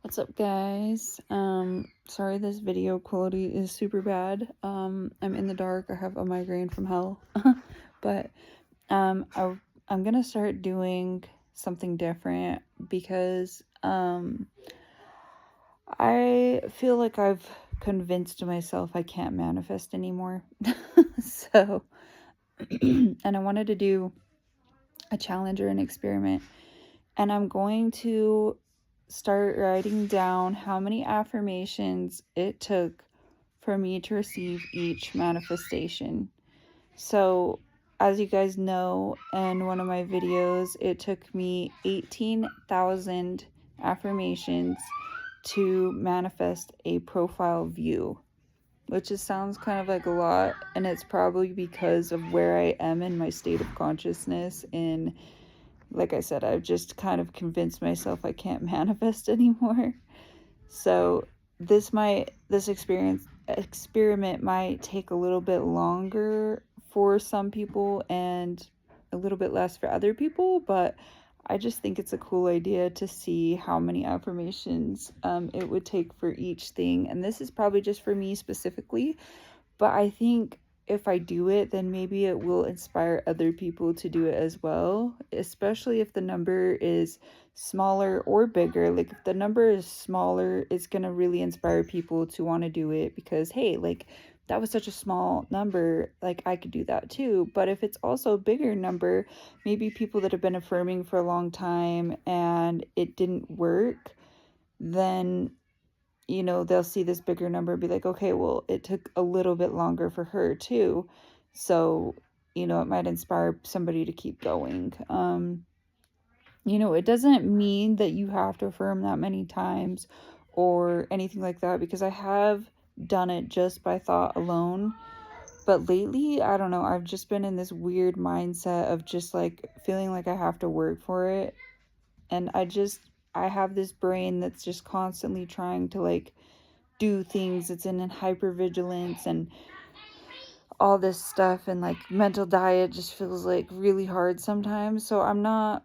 What's up, guys? Sorry this video quality is super bad. I'm in the dark. I have a migraine from hell. But I'm gonna start doing something different because I feel like I've convinced myself I can't manifest anymore. So and I wanted to do a challenge or an experiment, and I'm going to start writing down how many affirmations it took for me to receive each manifestation. So, as you guys know, in one of my videos, it took me 18,000 affirmations to manifest a profile view, which just sounds kind of like a lot, and it's probably because of where I am in my state of consciousness. And like I said, I've just kind of convinced myself I can't manifest anymore. So this experiment might take a little bit longer for some people and a little bit less for other people, but I just think it's a cool idea to see how many affirmations it would take for each thing. And this is probably just for me specifically, but I think if I do it, then maybe it will inspire other people to do it as well, especially if the number is smaller or bigger. Like, if the number is smaller, it's going to really inspire people to want to do it because, hey, like, that was such a small number, like, I could do that too. But if it's also a bigger number, maybe people that have been affirming for a long time and it didn't work, then they'll see this bigger number and be like, okay, well, it took a little bit longer for her too. So, it might inspire somebody to keep going. It doesn't mean that you have to affirm that many times or anything like that, because I have done it just by thought alone. But lately, I don't know, I've just been in this weird mindset of just like feeling like I have to work for it. And I have this brain that's just constantly trying to like do things. It's in hypervigilance and all this stuff, and like mental diet just feels like really hard sometimes. So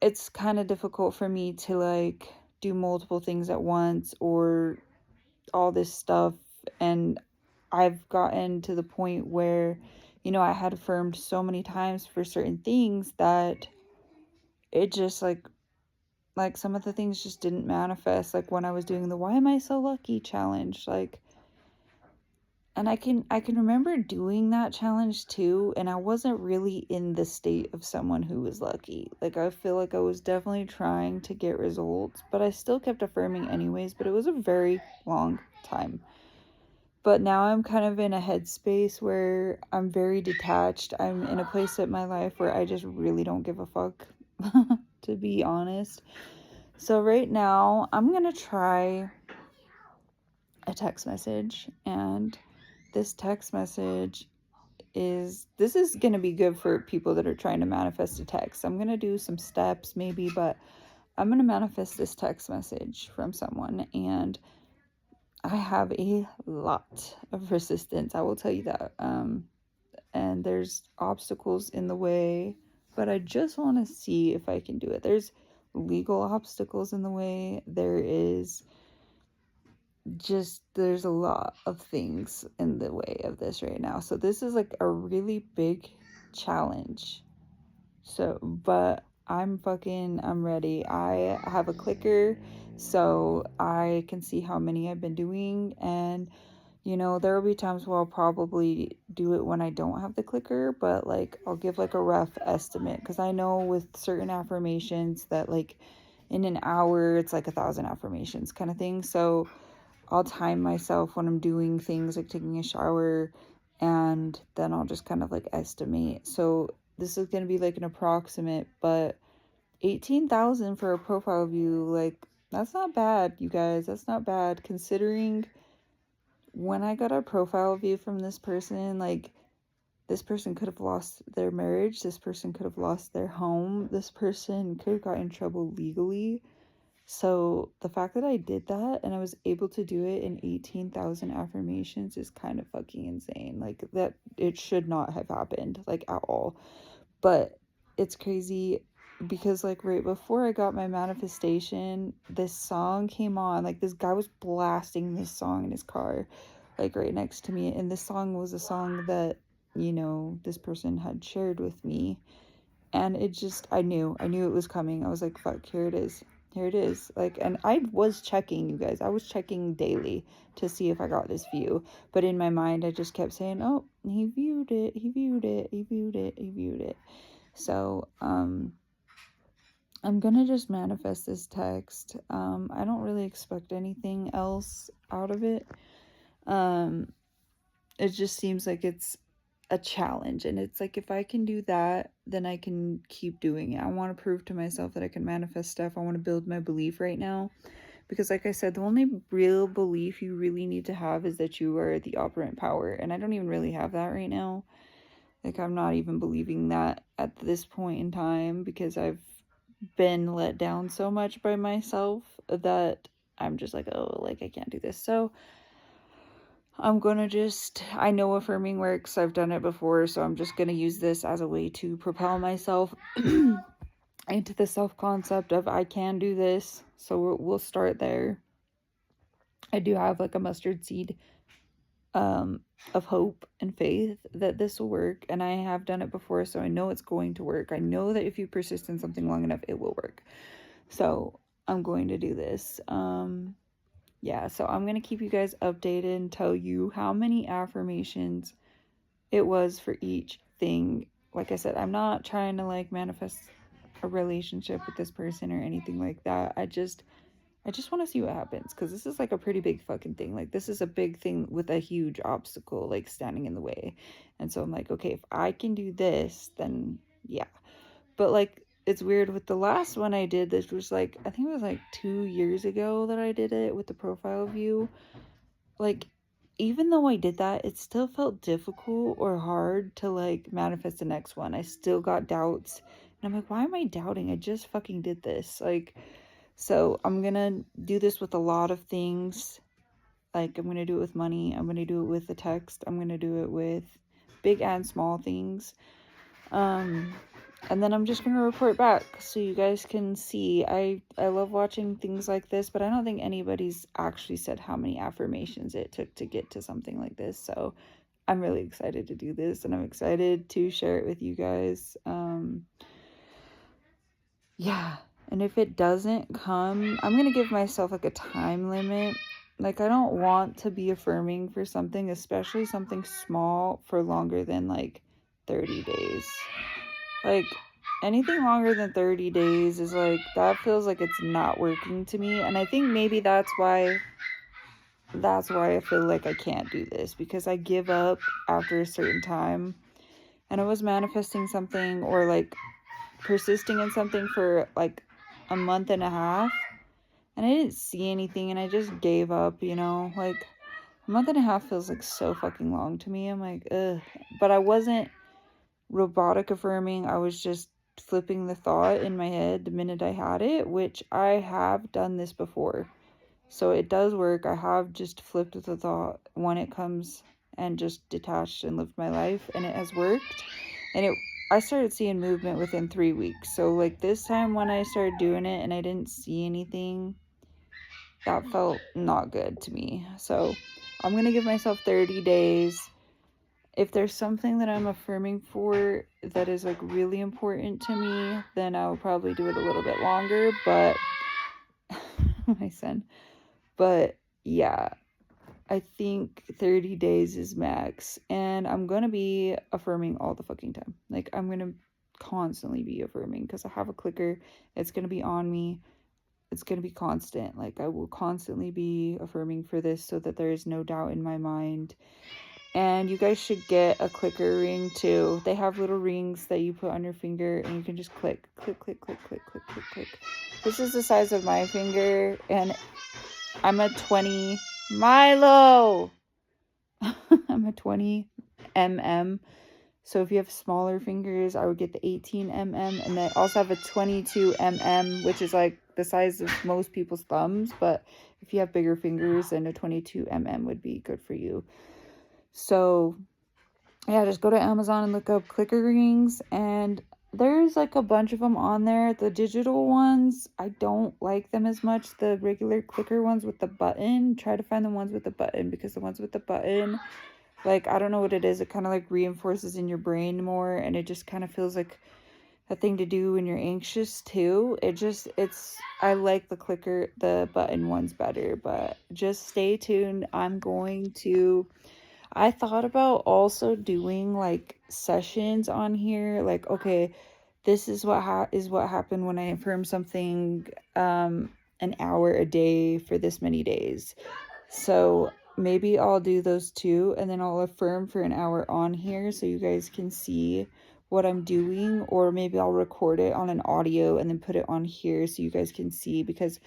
it's kind of difficult for me to like do multiple things at once or all this stuff. And I've gotten to the point where I had affirmed so many times for certain things that it just like some of the things just didn't manifest. Like when I was doing the why am I so lucky challenge, like, and I can remember doing that challenge too, and I wasn't really in the state of someone who was lucky. Like, I feel like I was definitely trying to get results, but I still kept affirming anyways, but it was a very long time. But now I'm kind of in a headspace where I'm very detached. I'm in a place in my life where I just really don't give a fuck, to be honest. So right now, I'm going to try a text message, and this text message this is going to be good for people that are trying to manifest a text. I'm going to do some steps maybe, but I'm going to manifest this text message from someone, and I have a lot of resistance, I will tell you that. And there's obstacles in the way, but I just want to see if I can do it. There's legal obstacles in the way. There's a lot of things in the way of this right now. So this is like a really big challenge. So, but I'm ready. I have a clicker so I can see how many I've been doing, and there will be times where I'll probably do it when I don't have the clicker, but like I'll give like a rough estimate, because I know with certain affirmations that like in an hour it's like 1,000 affirmations kind of thing. So I'll time myself when I'm doing things like taking a shower, and then I'll just kind of like estimate. So this is going to be like an approximate, but 18,000 for a profile view, like, that's not bad, you guys. That's not bad considering when I got a profile view from this person, like, this person could have lost their marriage, this person could have lost their home, this person could have got in trouble legally. So the fact that I did that and I was able to do it in 18,000 affirmations is kind of fucking insane. Like, that, it should not have happened, like, at all. But it's crazy because like right before I got my manifestation, this song came on. Like this guy was blasting this song in his car, like right next to me. And this song was a song that, this person had shared with me. And it just, I knew it was coming. I was like, fuck, here it is. Here it is. Like, and I was checking, you guys. I was checking daily to see if I got this view. But in my mind, I just kept saying, oh, he viewed it. He viewed it. He viewed it. He viewed it. So, I'm gonna just manifest this text. I don't really expect anything else out of it. It just seems like it's a challenge, and it's like if I can do that, then I can keep doing it. I want to prove to myself that I can manifest stuff. I want to build my belief right now, because like I said, the only real belief you really need to have is that you are the operant power, and I don't even really have that right now. Like, I'm not even believing that at this point in time, because I've been let down so much by myself that I'm just like, oh, like I can't do this. So I'm gonna just, I know affirming works. I've done it before, so I'm just gonna use this as a way to propel myself into the self-concept of I can do this. So we'll start there. I do have like a mustard seed of hope and faith that this will work, and I have done it before, so I know it's going to work. I know that if you persist in something long enough, it will work. So I'm going to do this. Yeah, so I'm going to keep you guys updated and tell you how many affirmations it was for each thing. Like I said, I'm not trying to like manifest a relationship with this person or anything like that. I just want to see what happens, because this is like a pretty big fucking thing. Like, this is a big thing with a huge obstacle like standing in the way. And so I'm like, okay, if I can do this, then yeah. But like, it's weird with the last one I did, this was like, I think it was like 2 years ago that I did it with the profile view. Like, even though I did that, it still felt difficult or hard to like manifest the next one. I still got doubts, and I'm like, why am I doubting? I just fucking did this. Like, so I'm gonna do this with a lot of things. Like, I'm gonna do it with money, I'm gonna do it with the text, I'm gonna do it with big and small things. And then I'm just gonna report back so you guys can see. I love watching things like this, but I don't think anybody's actually said how many affirmations it took to get to something like this. So I'm really excited to do this, and I'm excited to share it with you guys. Yeah, and if it doesn't come, I'm gonna give myself like a time limit. Like, I don't want to be affirming for something, especially something small, for longer than like 30 days. Like, anything longer than 30 days is like, that feels like it's not working to me. And I think maybe that's why I feel like I can't do this, because I give up after a certain time. And I was manifesting something, or like persisting in something, for like a month and a half, and I didn't see anything, and I just gave up. Like, a month and a half feels like so fucking long to me. I'm like, ugh. But I wasn't robotic affirming. I was just flipping the thought in my head the minute I had it, which I have done this before. So it does work. I have just flipped the thought when it comes, and just detached and lived my life, and it has worked. And I started seeing movement within 3 weeks. So like, this time when I started doing it and I didn't see anything, that felt not good to me. So I'm going to give myself 30 days. If there's something that I'm affirming for that is like really important to me, then I'll probably do it a little bit longer. But my son. But yeah, I think 30 days is max. And I'm going to be affirming all the fucking time. Like, I'm going to constantly be affirming, because I have a clicker. It's going to be on me. It's going to be constant. Like, I will constantly be affirming for this, so that there is no doubt in my mind. And you guys should get a clicker ring too. They have little rings that you put on your finger, and you can just click, click, click, click, click, click, click, click. This is the size of my finger, and I'm a 20 Milo. I'm a 20 mm. So if you have smaller fingers, I would get the 18 mm. And they also have a 22 mm, which is like the size of most people's thumbs. But if you have bigger fingers, then a 22 mm would be good for you. So yeah, just go to Amazon and look up clicker rings, and there's like a bunch of them on there. The digital ones, I don't like them as much. The regular clicker ones with the button, try to find the ones with the button, because the ones with the button, like, I don't know what it is. It kind of like reinforces in your brain more, and it just kind of feels like a thing to do when you're anxious too. I like the button ones better, but just stay tuned. I thought about also doing like sessions on here, like, okay, this is what happened when I affirm something an hour a day for this many days. So maybe I'll do those too, and then I'll affirm for an hour on here so you guys can see what I'm doing, or maybe I'll record it on an audio and then put it on here so you guys can see, because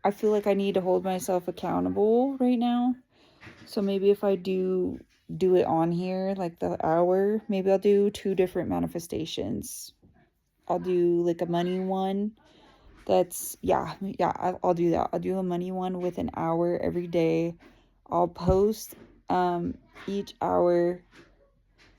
I feel like I need to hold myself accountable right now. So maybe if I do it on here, like the hour, maybe I'll do two different manifestations. I'll do like a money one. I'll do that. I'll do a money one with an hour every day. I'll post each hour.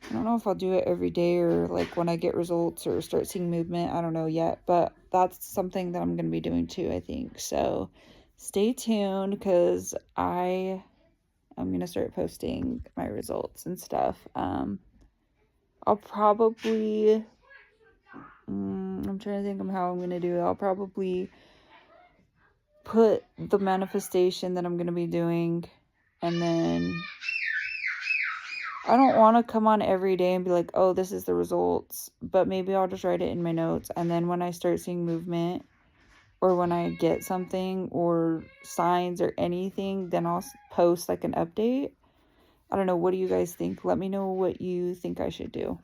I don't know if I'll do it every day or like when I get results or start seeing movement. I don't know yet, but that's something that I'm going to be doing too, I think. So stay tuned, because I'm going to start posting my results and stuff. I'll probably, I'm trying to think of how I'm going to do it. I'll probably put the manifestation that I'm going to be doing, and then I don't want to come on every day and be like, oh, this is the results, but maybe I'll just write it in my notes, and then when I start seeing movement, or when I get something or signs or anything, then I'll post like an update. I don't know. What do you guys think? Let me know what you think I should do.